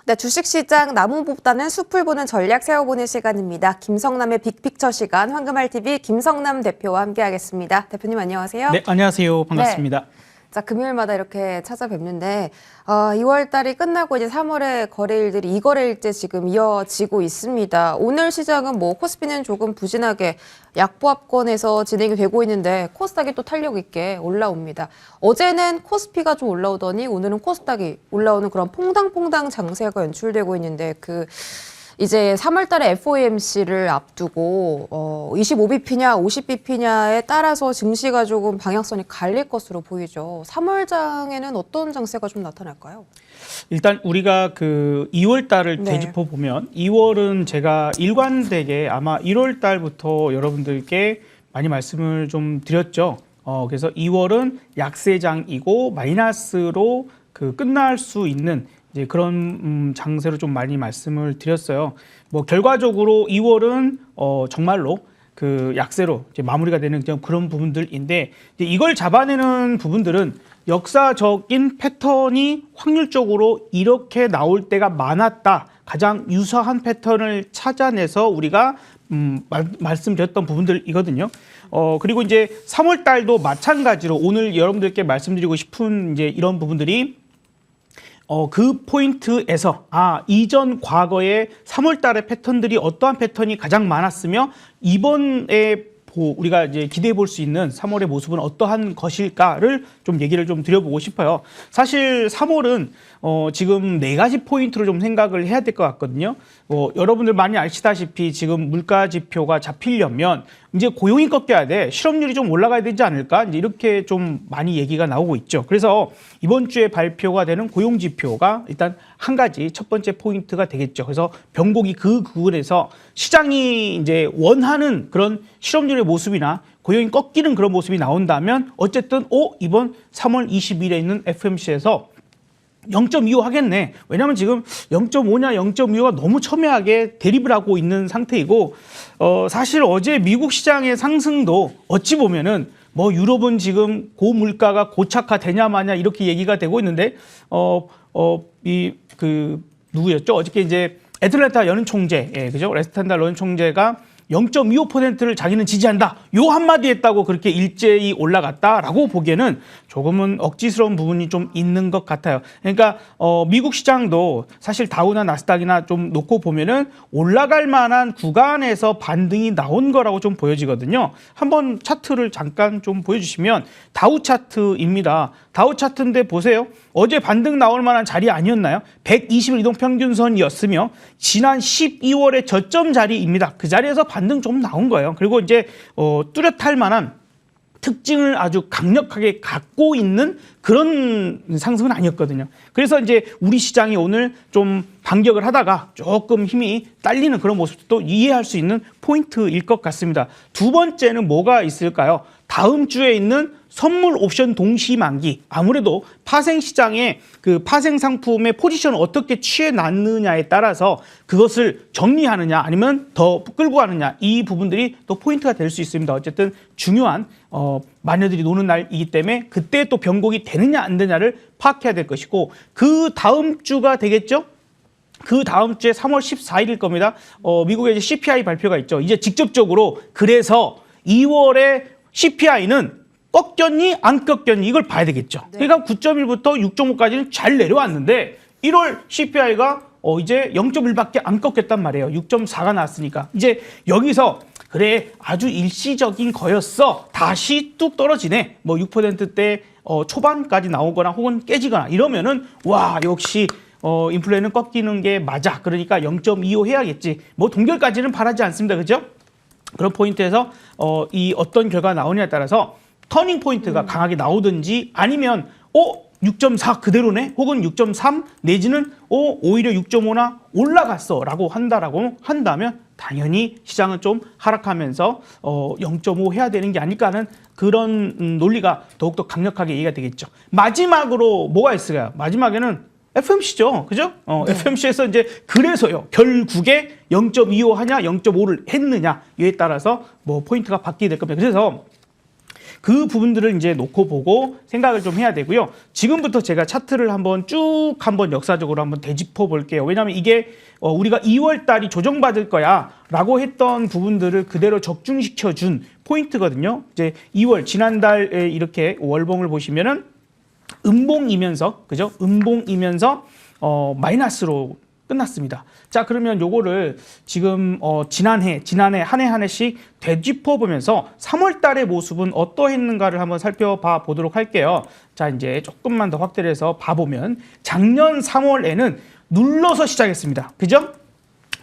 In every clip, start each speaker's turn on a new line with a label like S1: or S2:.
S1: 네, 주식시장 나무보다는 숲을 보는 전략 세워보는 시간입니다. 김성남의 빅픽처 시간, 황금알TV 김성남 대표와 함께하겠습니다. 대표님 안녕하세요.
S2: 네, 안녕하세요. 반갑습니다.
S1: 네. 자, 금요일마다 이렇게 찾아뵙는데 2월 달이 끝나고 이제 3월의 거래일들이 이거래일째 지금 이어지고 있습니다. 오늘 시장은 뭐 코스피는 조금 부진하게 약보합권에서 진행이 되고 있는데 코스닥이 또 탄력 있게 올라옵니다. 어제는 코스피가 좀 올라오더니 오늘은 코스닥이 올라오는 그런 퐁당퐁당 장세가 연출되고 있는데 이제 3월 달에 FOMC를 앞두고 25bp냐 50bp냐에 따라서 증시가 조금 방향성이 갈릴 것으로 보이죠. 3월장에는 어떤 장세가 좀 나타날까요?
S2: 일단 우리가 그 2월 달을 되짚어 보면 2월은 제가 일관되게 아마 1월 달부터 여러분들께 많이 말씀을 좀 드렸죠. 그래서 2월은 약세장이고 마이너스로 끝날 수 있는 이제 그런 장세로 좀 많이 말씀을 드렸어요. 뭐 결과적으로 2월은 정말로 그 약세로 이제 마무리가 되는 그런 부분들인데 이제 이걸 잡아내는 부분들은 역사적인 패턴이 확률적으로 이렇게 나올 때가 많았다. 가장 유사한 패턴을 찾아내서 우리가 말씀드렸던 부분들이거든요. 그리고 이제 3월 달도 마찬가지로 오늘 여러분들께 말씀드리고 싶은 이제 이런 부분들이 그 포인트에서 이전 과거의 3월 달의 패턴들이 어떠한 패턴이 가장 많았으며 이번에 우리가 이제 기대해 볼 수 있는 3월의 모습은 어떠한 것일까를 좀 얘기를 좀 드려보고 싶어요. 사실 3월은 지금 4가지 포인트로 좀 생각을 해야 될 것 같거든요. 여러분들 많이 아시다시피 지금 물가 지표가 잡히려면 이제 고용이 꺾여야 돼. 실업률이 좀 올라가야 되지 않을까? 이제 이렇게 좀 많이 얘기가 나오고 있죠. 그래서 이번 주에 발표가 되는 고용 지표가 일단 한 가지 첫 번째 포인트가 되겠죠. 그래서 변곡이 그 부분에서 시장이 이제 원하는 그런 실업률의 모습이나 고용이 꺾이는 그런 모습이 나온다면 어쨌든 이번 3월 20일에 있는 FOMC에서 0.25 하겠네. 왜냐하면 지금 0.5냐 0.25가 너무 첨예하게 대립을 하고 있는 상태이고 사실 어제 미국 시장의 상승도 어찌 보면은 뭐 유럽은 지금 고물가가 고착화 되냐 마냐 이렇게 얘기가 되고 있는데 누구였죠? 어저께 이제 애틀랜타 연은 총재, 그죠? 애틀랜타 연은 총재가 0.25%를 자기는 지지한다. 요 한마디 했다고 그렇게 일제히 올라갔다라고 보기에는 조금은 억지스러운 부분이 좀 있는 것 같아요. 그러니까 미국 시장도 사실 다우나 나스닥이나 좀 놓고 보면은 올라갈 만한 구간에서 반등이 나온 거라고 좀 보여지거든요. 한번 차트를 잠깐 좀 보여주시면 다우 차트입니다. 다우 차트인데 보세요. 어제 반등 나올 만한 자리 아니었나요? 120일 이동평균선이었으며 지난 12월의 저점 자리입니다. 그 자리에서 반등 좀 나온 거예요. 그리고 이제 뚜렷할 만한 특징을 아주 강력하게 갖고 있는 그런 상승은 아니었거든요. 그래서 이제 우리 시장이 오늘 좀 반격을 하다가 조금 힘이 딸리는 그런 모습도 이해할 수 있는 포인트일 것 같습니다. 두 번째는 뭐가 있을까요? 다음 주에 있는 선물 옵션 동시 만기. 아무래도 파생 시장에 그 파생 상품의 포지션을 어떻게 취해 놨느냐에 따라서 그것을 정리하느냐 아니면 더 끌고 가느냐 이 부분들이 또 포인트가 될 수 있습니다. 어쨌든 중요한 마녀들이 노는 날이기 때문에 그때 또 변곡이 되느냐 안 되느냐를 파악해야 될 것이고 그 다음 주가 되겠죠? 그 다음 주에 3월 14일일 겁니다. 미국의 이제 CPI 발표가 있죠. 이제 직접적으로 그래서 2월에 CPI는 꺾였니 안 꺾였니 이걸 봐야 되겠죠. 그러니까 9.1부터 6.5까지는 잘 내려왔는데 1월 CPI가 이제 0.1밖에 안 꺾였단 말이에요. 6.4가 나왔으니까 이제 여기서 그래 아주 일시적인 거였어. 다시 뚝 떨어지네. 뭐 6%대 초반까지 나오거나 혹은 깨지거나 이러면은 와 역시 인플레는 꺾이는 게 맞아. 그러니까 0.25 해야겠지. 뭐 동결까지는 바라지 않습니다. 그죠? 그런 포인트에서 이 어떤 결과가 나오냐에 따라서 터닝 포인트가 강하게 나오든지 아니면 6.4 그대로네 혹은 6.3 내지는 오히려 6.5나 올라갔어 라고 한다면 당연히 시장은 좀 하락하면서 0.5 해야 되는 게 아닐까 하는 그런 논리가 더욱더 강력하게 얘기가 되겠죠. 마지막으로 뭐가 있을까요? 마지막에는 FOMC죠. 그죠? FOMC에서 이제 그래서요. 결국에 0.25 하냐 0.5를 했느냐 이에 따라서 뭐 포인트가 바뀌게 될 겁니다. 그래서 그 부분들을 이제 놓고 보고 생각을 좀 해야 되고요. 지금부터 제가 차트를 한번 역사적으로 한번 되짚어 볼게요. 왜냐하면 이게 우리가 2월 달이 조정받을 거야라고 했던 부분들을 그대로 적중시켜 준 포인트거든요. 이제 2월 지난달에 이렇게 월봉을 보시면은 음봉이면서 그죠? 음봉이면서 마이너스로 끝났습니다. 자, 그러면 요거를 지금 지난해 한 해 한 해씩 되짚어 보면서 3월 달의 모습은 어떠했는가를 한번 살펴봐 보도록 할게요. 자, 이제 조금만 더 확대를 해서 봐보면 작년 3월에는 눌러서 시작했습니다. 그죠?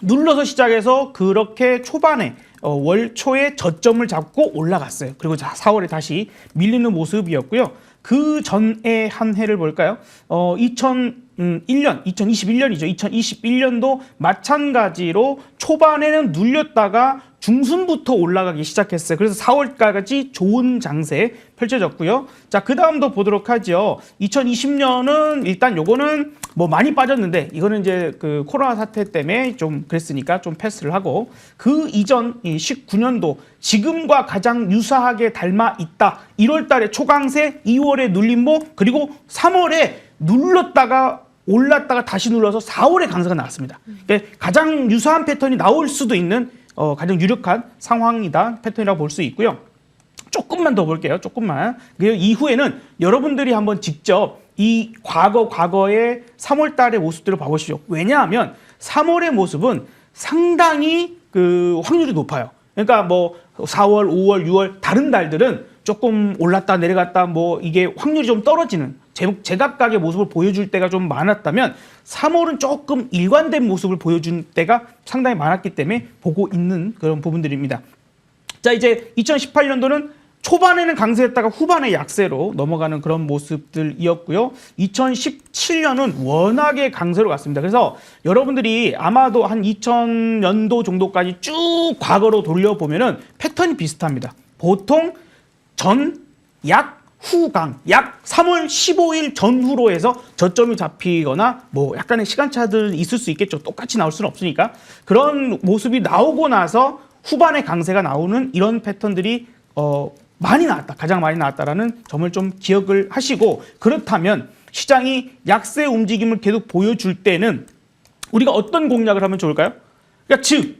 S2: 눌러서 시작해서 그렇게 초반에 월 초에 저점을 잡고 올라갔어요. 그리고 4월에 다시 밀리는 모습이었고요. 그 전에 한 해를 볼까요? 2021년이죠. 2021년도 마찬가지로 초반에는 눌렸다가 중순부터 올라가기 시작했어요. 그래서 4월까지 좋은 장세 펼쳐졌고요. 자, 그 다음도 보도록 하죠. 2020년은 일단 요거는 뭐 많이 빠졌는데 이거는 이제 그 코로나 사태 때문에 좀 그랬으니까 좀 패스를 하고 그 이전 19년도 지금과 가장 유사하게 닮아 있다. 1월 달에 초강세, 2월에 눌림목, 그리고 3월에 눌렀다가 올랐다가 다시 눌러서 4월에 강세가 나왔습니다. 그러니까 가장 유사한 패턴이 나올 수도 있는 가장 유력한 상황이다, 패턴이라고 볼 수 있고요. 조금만 더 볼게요. 조금만. 그리고 이후에는 여러분들이 한번 직접 이 과거의 3월 달의 모습들을 봐보시죠. 왜냐하면 3월의 모습은 상당히 그 확률이 높아요. 그러니까 뭐 4월, 5월, 6월 다른 달들은 조금 올랐다 내려갔다 뭐 이게 확률이 좀 떨어지는 제각각의 모습을 보여줄 때가 좀 많았다면 3월은 조금 일관된 모습을 보여준 때가 상당히 많았기 때문에 보고 있는 그런 부분들입니다. 자, 이제 2018년도는 초반에는 강세였다가 후반에 약세로 넘어가는 그런 모습들이었고요. 2017년은 워낙에 강세로 갔습니다. 그래서 여러분들이 아마도 한 2000년도 정도까지 쭉 과거로 돌려보면은 패턴이 비슷합니다. 보통 후강, 약 3월 15일 전후로 해서 저점이 잡히거나 뭐 약간의 시간차들 있을 수 있겠죠. 똑같이 나올 수는 없으니까. 그런 모습이 나오고 나서 후반에 강세가 나오는 이런 패턴들이 많이 나왔다. 가장 많이 나왔다라는 점을 좀 기억을 하시고, 그렇다면 시장이 약세 움직임을 계속 보여줄 때는 우리가 어떤 공략을 하면 좋을까요? 그러니까 즉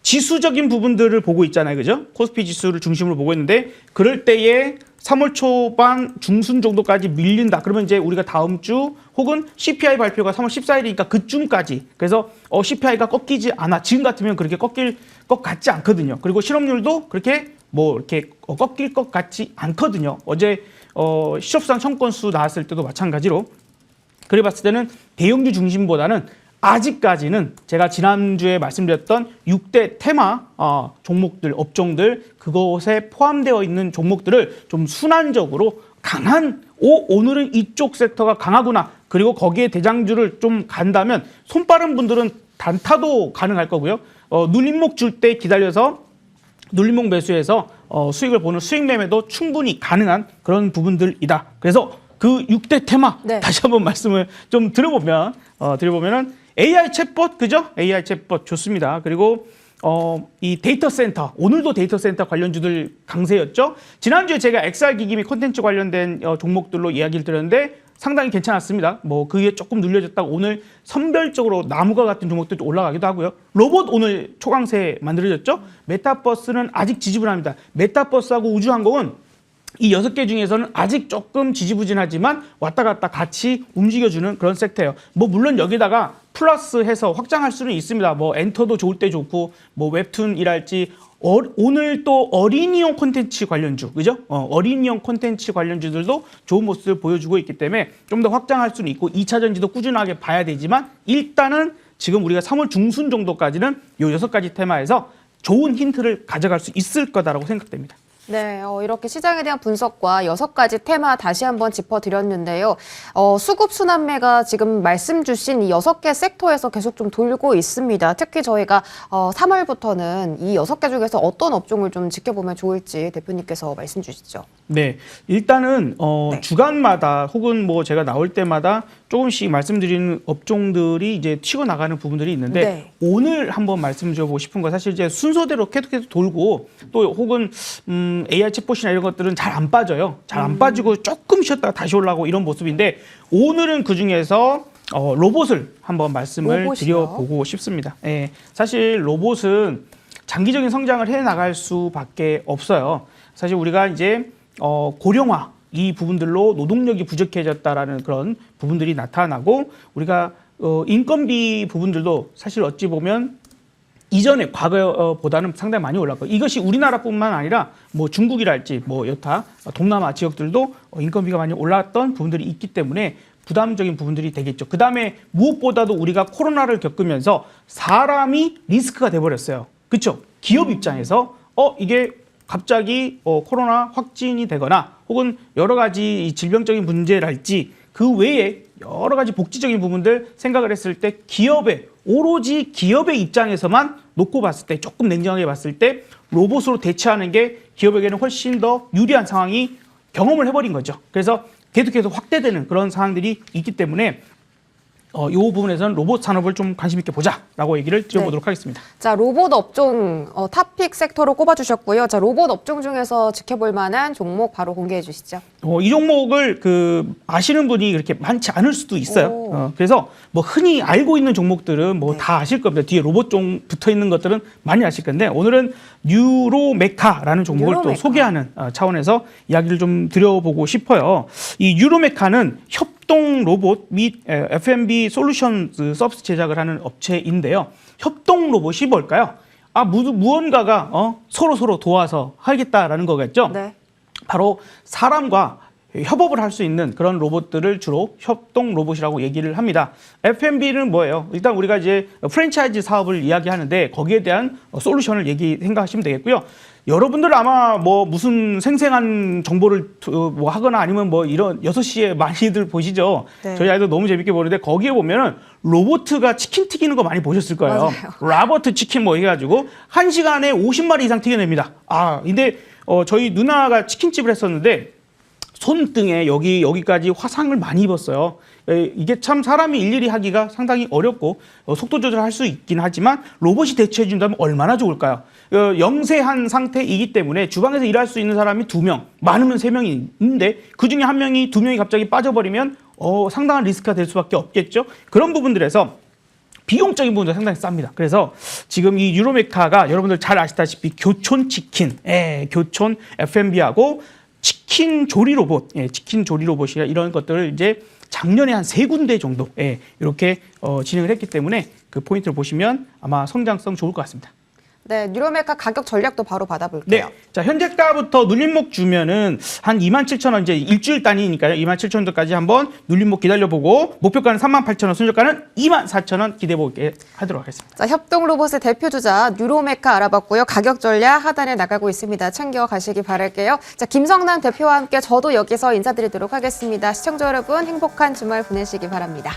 S2: 지수적인 부분들을 보고 있잖아요. 그죠? 코스피 지수를 중심으로 보고 있는데 그럴 때에 3월 초반 중순 정도까지 밀린다. 그러면 이제 우리가 다음 주 혹은 CPI 발표가 3월 14일이니까 그쯤까지. 그래서 CPI가 꺾이지 않아. 지금 같으면 그렇게 꺾일 것 같지 않거든요. 그리고 실업률도 그렇게 뭐 이렇게 꺾일 것 같지 않거든요. 어제 실업수당 청건수 나왔을 때도 마찬가지로 그래 봤을 때는 대형주 중심보다는 아직까지는 제가 지난주에 말씀드렸던 6대 테마 종목들, 업종들, 그것에 포함되어 있는 종목들을 좀 순환적으로 강한 오늘은 이쪽 섹터가 강하구나. 그리고 거기에 대장주를 좀 간다면 손 빠른 분들은 단타도 가능할 거고요. 눌림목 줄 때 기다려서 눌림목 매수해서 수익을 보는 수익 매매도 충분히 가능한 그런 부분들이다. 그래서 그 6대 테마
S1: 네.
S2: 다시 한번 말씀을 좀 드려보면은 AI 챗봇, 그죠? AI 챗봇 좋습니다. 그리고 이 데이터 센터, 오늘도 데이터 센터 관련주들 강세였죠. 지난주에 제가 XR 기기 및 콘텐츠 관련된 종목들로 이야기를 드렸는데 상당히 괜찮았습니다. 뭐 그게 조금 눌려졌다가 오늘 선별적으로 나무가 같은 종목들도 올라가기도 하고요. 로봇 오늘 초강세 만들어졌죠. 메타버스는 아직 지지부진합니다. 메타버스하고 우주항공은 이 6개 중에서는 아직 조금 지지부진하지만 왔다 갔다 같이 움직여주는 그런 섹터예요. 뭐 물론 여기다가 플러스해서 확장할 수는 있습니다. 뭐 엔터도 좋을 때 좋고 뭐 웹툰이랄지 오늘 또 어린이용 콘텐츠 관련주, 그죠? 어린이용 콘텐츠 관련주들도 좋은 모습을 보여주고 있기 때문에 좀 더 확장할 수는 있고 2차 전지도 꾸준하게 봐야 되지만 일단은 지금 우리가 3월 중순 정도까지는 이 6가지 테마에서 좋은 힌트를 가져갈 수 있을 거다라고 생각됩니다.
S1: 네, 이렇게 시장에 대한 분석과 6가지 테마 다시 한번 짚어드렸는데요. 수급 순환매가 지금 말씀 주신 이 6개 섹터에서 계속 좀 돌고 있습니다. 특히 저희가 3월부터는 이 6개 중에서 어떤 업종을 좀 지켜보면 좋을지 대표님께서 말씀 주시죠.
S2: 네, 일단은
S1: 네.
S2: 주간마다 혹은 뭐 제가 나올 때마다 조금씩 말씀드리는 업종들이 이제 튀고 나가는 부분들이 있는데
S1: 네.
S2: 오늘 한번 말씀드리고 싶은 건 사실 이제 순서대로 계속해서 돌고 또 혹은 AI 챗봇이나 이런 것들은 잘 안 빠져요. 잘 안 빠지고 조금 쉬었다가 다시 올라오고 이런 모습인데 오늘은 그 중에서 로봇을 한번 말씀을
S1: 로봇이요?
S2: 드려보고 싶습니다. 예, 사실 로봇은 장기적인 성장을 해 나갈 수밖에 없어요. 사실 우리가 이제 고령화 이 부분들로 노동력이 부족해졌다라는 그런 부분들이 나타나고 우리가 인건비 부분들도 사실 어찌 보면 이전에 과거보다는 상당히 많이 올랐고 이것이 우리나라뿐만 아니라 뭐 중국이랄지 뭐 여타 동남아 지역들도 인건비가 많이 올랐던 부분들이 있기 때문에 부담적인 부분들이 되겠죠. 그다음에 무엇보다도 우리가 코로나를 겪으면서 사람이 리스크가 돼버렸어요. 그렇죠? 기업 입장에서 이게 갑자기 코로나 확진이 되거나 혹은 여러 가지 이 질병적인 문제랄지 그 외에 여러 가지 복지적인 부분들 생각을 했을 때 오로지 기업의 입장에서만 놓고 봤을 때 조금 냉정하게 봤을 때 로봇으로 대체하는 게 기업에게는 훨씬 더 유리한 상황이 경험을 해버린 거죠. 그래서 계속해서 확대되는 그런 상황들이 있기 때문에 이 부분에서는 로봇 산업을 좀 관심 있게 보자라고 얘기를 드려보도록 하겠습니다.
S1: 자, 로봇 업종 탑픽 섹터로 꼽아주셨고요. 자, 로봇 업종 중에서 지켜볼 만한 종목 바로 공개해 주시죠.
S2: 이 종목을 아시는 분이 그렇게 많지 않을 수도 있어요. 그래서 뭐 흔히 알고 있는 종목들은 뭐 다 아실 겁니다. 뒤에 로봇 종 붙어 있는 것들은 많이 아실 건데 오늘은 뉴로메카라는 종목을 또 소개하는 차원에서 이야기를 좀 드려보고 싶어요. 이 뉴로메카는 협동 로봇 및 F&B 솔루션 서비스 제작을 하는 업체인데요. 협동 로봇이 뭘까요? 무언가가 서로 도와서 하겠다라는 거겠죠.
S1: 네.
S2: 바로 사람과 협업을 할 수 있는 그런 로봇들을 주로 협동 로봇이라고 얘기를 합니다. F&B는 뭐예요? 일단 우리가 이제 프랜차이즈 사업을 이야기하는데 거기에 대한 솔루션을 생각하시면 되겠고요. 여러분들 아마 뭐 무슨 생생한 정보를 뭐 하거나 아니면 뭐 이런 6시에 많이들 보시죠.
S1: 네.
S2: 저희 아이도 너무 재밌게 보는데 거기에 보면은 로봇가 치킨 튀기는 거 많이 보셨을 거예요. 라버트 치킨 뭐 해가지고 1시간에 50마리 이상 튀겨냅니다. 근데 저희 누나가 치킨집을 했었는데 손등에 여기까지 화상을 많이 입었어요. 이게 참 사람이 일일이 하기가 상당히 어렵고 속도 조절할 수 있긴 하지만 로봇이 대체해 준다면 얼마나 좋을까요? 영세한 상태이기 때문에 주방에서 일할 수 있는 사람이 2명, 많으면 3명이 있는데 그중에 1명이 2명이 갑자기 빠져버리면 상당한 리스크가 될 수밖에 없겠죠. 그런 부분들에서 비용적인 부분도 상당히 쌉니다. 그래서 지금 이 유로메카가 여러분들 잘 아시다시피 교촌 치킨, 교촌 F&B하고 치킨 조리 로봇, 치킨 조리 로봇이나 이런 것들을 이제 작년에 한 3군데 정도 이렇게 진행을 했기 때문에 그 포인트를 보시면 아마 성장성 좋을 것 같습니다.
S1: 네, 뉴로메카 가격 전략도 바로 받아볼게요.
S2: 네, 자 현재가부터 눌림목 주면은 한 27,000원 이제 일주일 단위니까요. 27,000원까지 한번 눌림목 기다려보고 목표가는 38,000원, 손절가는 24,000원 기대해보게 하도록 하겠습니다.
S1: 자, 협동 로봇의 대표주자 뉴로메카 알아봤고요. 가격 전략 하단에 나가고 있습니다. 챙겨가시기 바랄게요. 자, 김성남 대표와 함께 저도 여기서 인사드리도록 하겠습니다. 시청자 여러분 행복한 주말 보내시기 바랍니다.